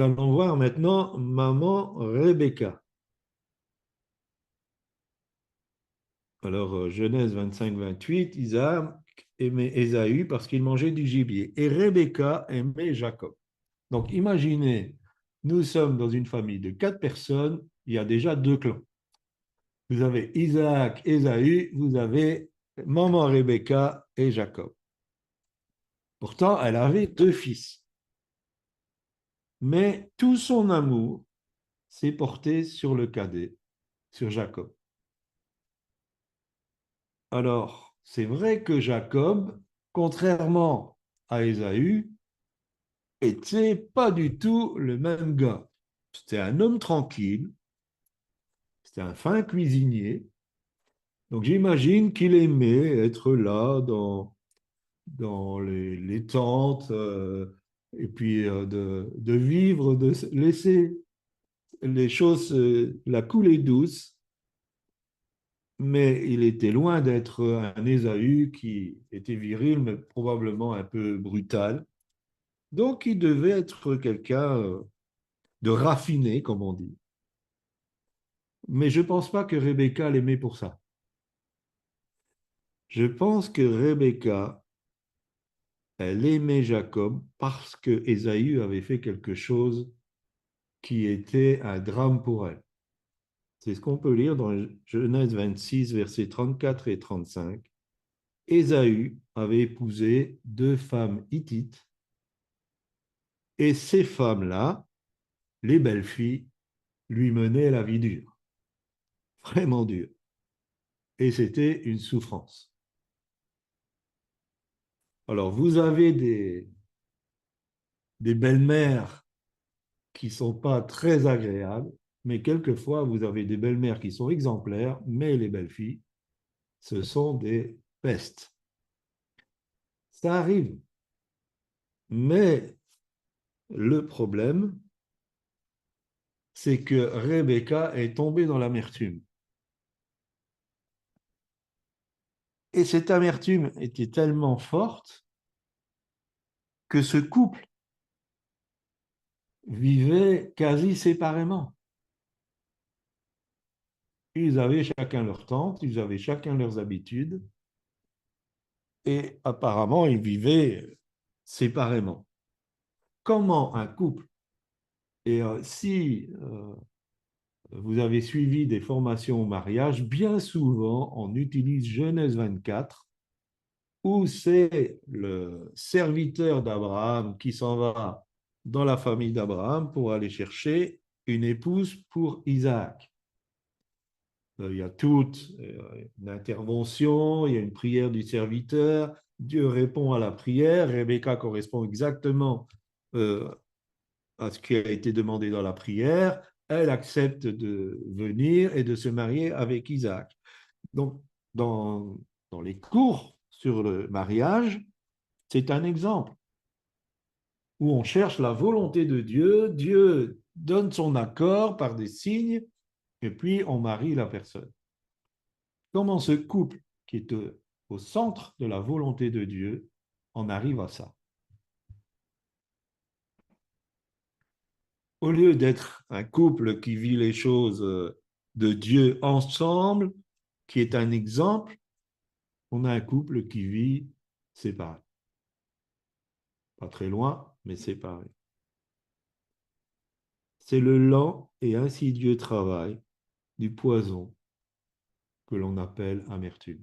Allons voir maintenant maman Rebecca. Alors, Genèse 25-28, Isaac aimait Ésaü parce qu'il mangeait du gibier. Et Rebecca aimait Jacob. Donc, imaginez, nous sommes dans une famille de 4 personnes, il y a déjà 2 clans. Vous avez Isaac, Ésaü, vous avez maman Rebecca et Jacob. Pourtant, elle avait 2 fils. Mais tout son amour s'est porté sur le cadet, sur Jacob. Alors, c'est vrai que Jacob, contrairement à Ésaü, était pas du tout le même gars. C'était un homme tranquille, c'était un fin cuisinier. Donc j'imagine qu'il aimait être là dans les tentes et puis de vivre, de laisser les choses la couler douce. Mais il était loin d'être un Ésaü qui était viril, mais probablement un peu brutal. Donc, il devait être quelqu'un de raffiné, comme on dit. Mais je ne pense pas que Rebecca l'aimait pour ça. Je pense que Rebecca, elle aimait Jacob parce que Ésaü avait fait quelque chose qui était un drame pour elle. C'est ce qu'on peut lire dans Genèse 26, versets 34 et 35. Ésaü avait épousé 2 femmes hittites et ces femmes-là, les belles filles, lui menaient la vie dure, vraiment dure. Et c'était une souffrance. Alors, vous avez des belles-mères qui ne sont pas très agréables, mais quelquefois, vous avez des belles-mères qui sont exemplaires, mais les belles-filles, ce sont des pestes. Ça arrive. Mais le problème, c'est que Rebecca est tombée dans l'amertume. Et cette amertume était tellement forte que ce couple vivait quasi séparément. Ils avaient chacun leur tente, ils avaient chacun leurs habitudes, et apparemment, ils vivaient séparément. Comment un couple, et si vous avez suivi des formations au mariage, bien souvent, on utilise Genèse 24, où c'est le serviteur d'Abraham qui s'en va dans la famille d'Abraham pour aller chercher une épouse pour Isaac. Il y a toute une intervention, il y a une prière du serviteur, Dieu répond à la prière, Rebecca correspond exactement euh, à ce qui a été demandé dans la prière, elle accepte de venir et de se marier avec Isaac. Donc, dans, dans les cours sur le mariage, c'est un exemple où on cherche la volonté de Dieu, Dieu donne son accord par des signes, et puis on marie la personne. Comment ce couple qui est au centre de la volonté de Dieu en arrive à ça? Au lieu d'être un couple qui vit les choses de Dieu ensemble, qui est un exemple, on a un couple qui vit séparé. Pas très loin, mais séparé. C'est le lent et insidieux travail du poison que l'on appelle amertume.